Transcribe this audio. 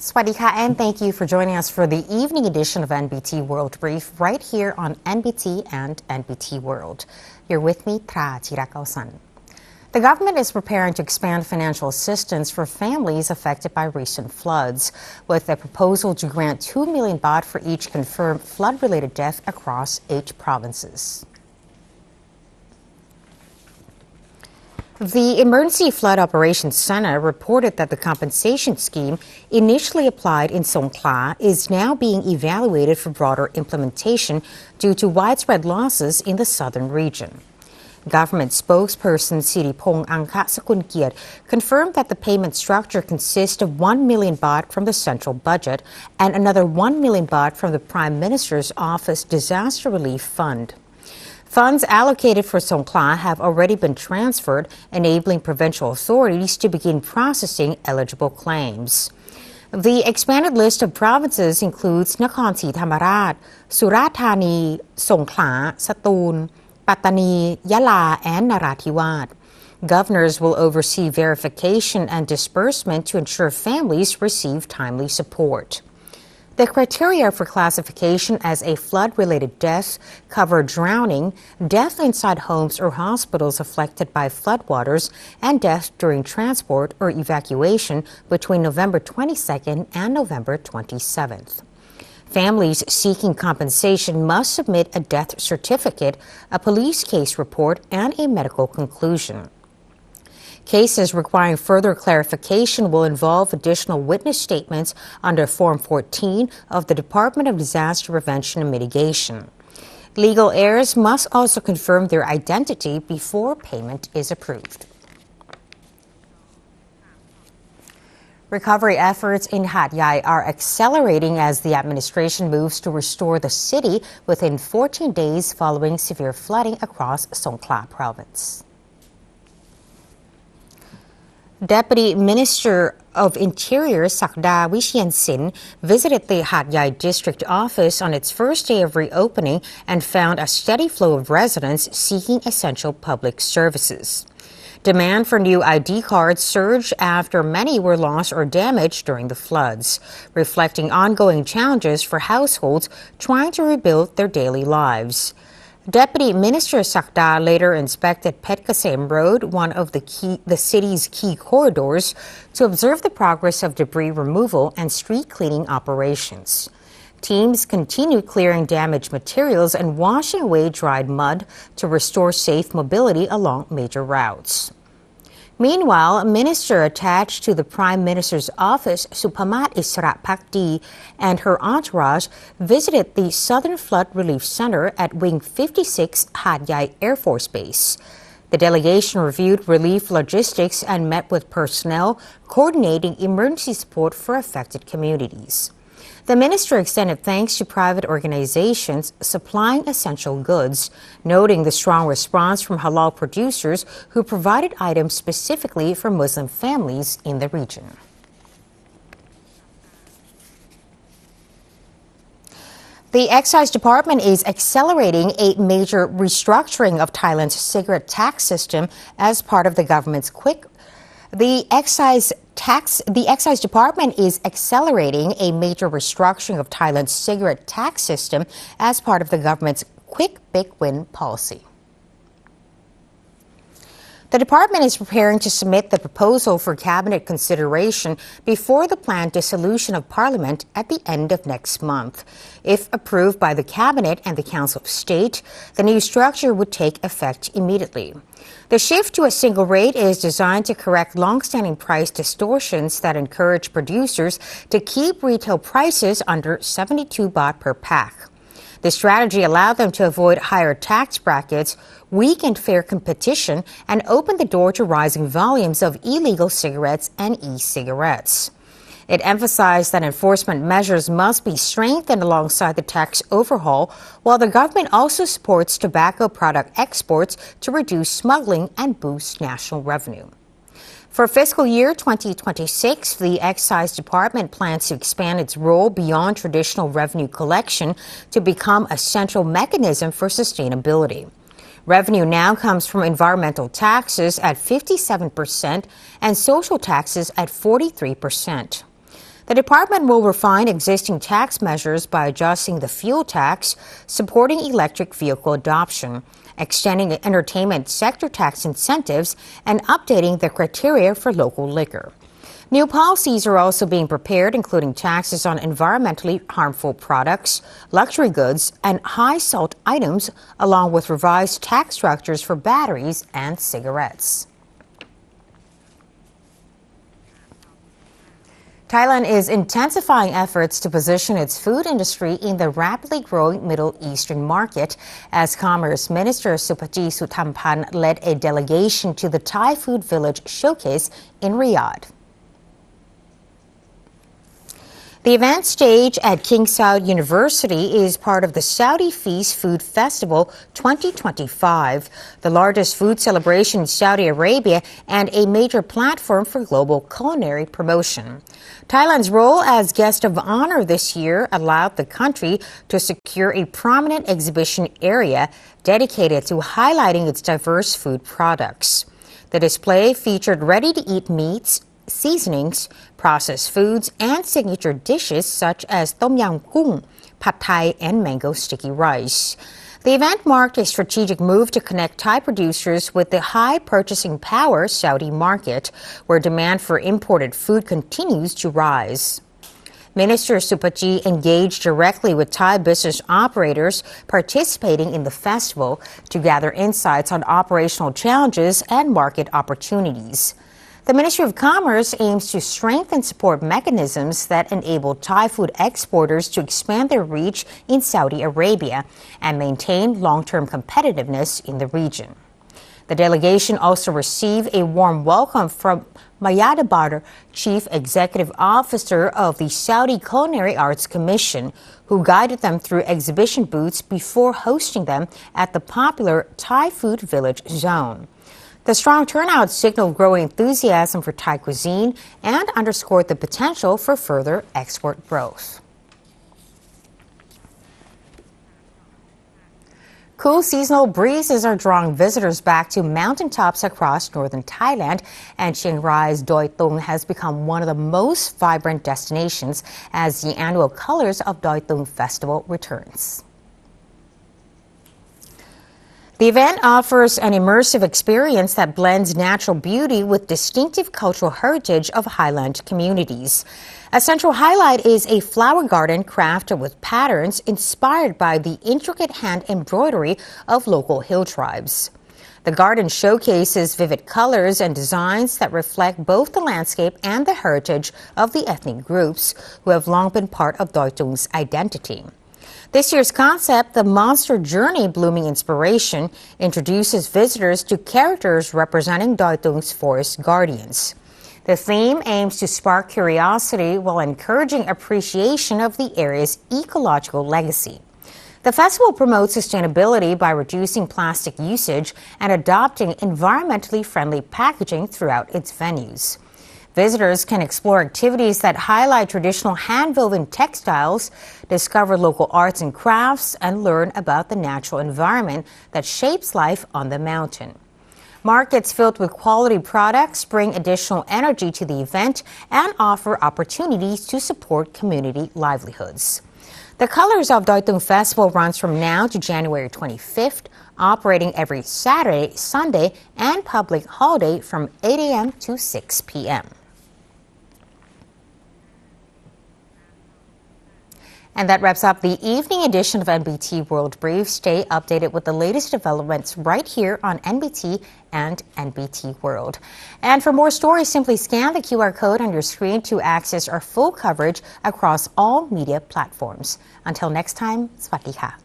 Swadika, and thank you for joining us for the evening edition of NBT World Brief right here on NBT and NBT World. You're with me, Tra Chirakaosan. The government is preparing to expand financial assistance for families affected by recent floods, with a proposal to grant 2 million baht for each confirmed flood-related death across 8 provinces. The Emergency Flood Operations Center reported that the compensation scheme initially applied in Songkhla is now being evaluated for broader implementation due to widespread losses in the southern region. Government spokesperson Siripong Angkasakun confirmed that the payment structure consists of 1 million baht from the central budget and another 1 million baht from the Prime Minister's Office Disaster Relief Fund. Funds allocated for Songkhla have already been transferred, enabling provincial authorities to begin processing eligible claims. The expanded list of provinces includes Nakhon Si Thammarat, Surat Thani, Songkhla, Satun, Pattani, Yala, and Narathiwat. Governors will oversee verification and disbursement to ensure families receive timely support. The criteria for classification as a flood-related death cover drowning, death inside homes or hospitals affected by floodwaters, and death during transport or evacuation between November 22nd and November 27th. Families seeking compensation must submit a death certificate, a police case report, and a medical conclusion. Cases requiring further clarification will involve additional witness statements under Form 14 of the Department of Disaster Prevention and Mitigation. Legal heirs must also confirm their identity before payment is approved. Recovery efforts in Hat Yai are accelerating as the administration moves to restore the city within 14 days following severe flooding across Songkhla province. Deputy Minister of Interior Sakda Wichiansin visited the Hat Yai district office on its first day of reopening and found a steady flow of residents seeking essential public services. Demand for new ID cards surged after many were lost or damaged during the floods, reflecting ongoing challenges for households trying to rebuild their daily lives. Deputy Minister Sakda later inspected Phet Kasem Road, one of the city's key corridors, to observe the progress of debris removal and street cleaning operations. Teams continued clearing damaged materials and washing away dried mud to restore safe mobility along major routes. Meanwhile, a minister attached to the Prime Minister's office, Supamat Isra Pakdi, and her entourage visited the Southern Flood Relief Center at Wing 56 Hat Yai Air Force Base. The delegation reviewed relief logistics and met with personnel coordinating emergency support for affected communities. The minister extended thanks to private organizations supplying essential goods, noting the strong response from halal producers who provided items specifically for Muslim families in the region. The Excise Department is accelerating a major restructuring of Thailand's cigarette tax system as part of the government's The Excise Department is accelerating a major restructuring of Thailand's cigarette tax system as part of the government's Quick Big Win policy. The department is preparing to submit the proposal for cabinet consideration before the planned dissolution of parliament at the end of next month. If approved by the cabinet and the Council of State, the new structure would take effect immediately. The shift to a single rate is designed to correct long-standing price distortions that encourage producers to keep retail prices under 72 baht per pack. The strategy allowed them to avoid higher tax brackets, weakened fair competition, and opened the door to rising volumes of illegal cigarettes and e-cigarettes. It emphasized that enforcement measures must be strengthened alongside the tax overhaul, while the government also supports tobacco product exports to reduce smuggling and boost national revenue. For fiscal year 2026, the Excise Department plans to expand its role beyond traditional revenue collection to become a central mechanism for sustainability. Revenue now comes from environmental taxes at 57% and social taxes at 43%. The department will refine existing tax measures by adjusting the fuel tax, supporting electric vehicle adoption, extending the entertainment sector tax incentives, and updating the criteria for local liquor. New policies are also being prepared, including taxes on environmentally harmful products, luxury goods, and high-salt items, along with revised tax structures for batteries and cigarettes. Thailand is intensifying efforts to position its food industry in the rapidly growing Middle Eastern market as Commerce Minister Supajee Suthampan led a delegation to the Thai Food Village Showcase in Riyadh. The event stage at King Saud University is part of the Saudi Feast Food Festival 2025, the largest food celebration in Saudi Arabia and a major platform for global culinary promotion. Thailand's role as guest of honor this year allowed the country to secure a prominent exhibition area dedicated to highlighting its diverse food products. The display featured ready-to-eat meats, seasonings, processed foods, and signature dishes such as tom yum goong, pad thai, and mango sticky rice. The event marked a strategic move to connect Thai producers with the high purchasing power Saudi market, where demand for imported food continues to rise. Minister Supajee engaged directly with Thai business operators participating in the festival to gather insights on operational challenges and market opportunities. The Ministry of Commerce aims to strengthen support mechanisms that enable Thai food exporters to expand their reach in Saudi Arabia and maintain long-term competitiveness in the region. The delegation also received a warm welcome from Mayadabar, Chief Executive Officer of the Saudi Culinary Arts Commission, who guided them through exhibition booths before hosting them at the popular Thai Food Village zone. The strong turnout signaled growing enthusiasm for Thai cuisine and underscored the potential for further export growth. Cool seasonal breezes are drawing visitors back to mountaintops across northern Thailand, and Chiang Rai's Doi Tung has become one of the most vibrant destinations as the annual Colors of Doi Tung Festival returns. The event offers an immersive experience that blends natural beauty with distinctive cultural heritage of highland communities. A central highlight is a flower garden crafted with patterns inspired by the intricate hand embroidery of local hill tribes. The garden showcases vivid colors and designs that reflect both the landscape and the heritage of the ethnic groups who have long been part of Doi Tung's identity. This year's concept, the Monster Journey Blooming Inspiration, introduces visitors to characters representing Doi Tung's forest guardians. The theme aims to spark curiosity while encouraging appreciation of the area's ecological legacy. The festival promotes sustainability by reducing plastic usage and adopting environmentally friendly packaging throughout its venues. Visitors can explore activities that highlight traditional hand-woven textiles, discover local arts and crafts, and learn about the natural environment that shapes life on the mountain. Markets filled with quality products bring additional energy to the event and offer opportunities to support community livelihoods. The Colors of Doi Tung Festival runs from now to January 25th, operating every Saturday, Sunday, and public holiday from 8 a.m. to 6 p.m. And that wraps up the evening edition of NBT World Brief. Stay updated with the latest developments right here on NBT and NBT World. And for more stories, simply scan the QR code on your screen to access our full coverage across all media platforms. Until next time, Sawasdee ka.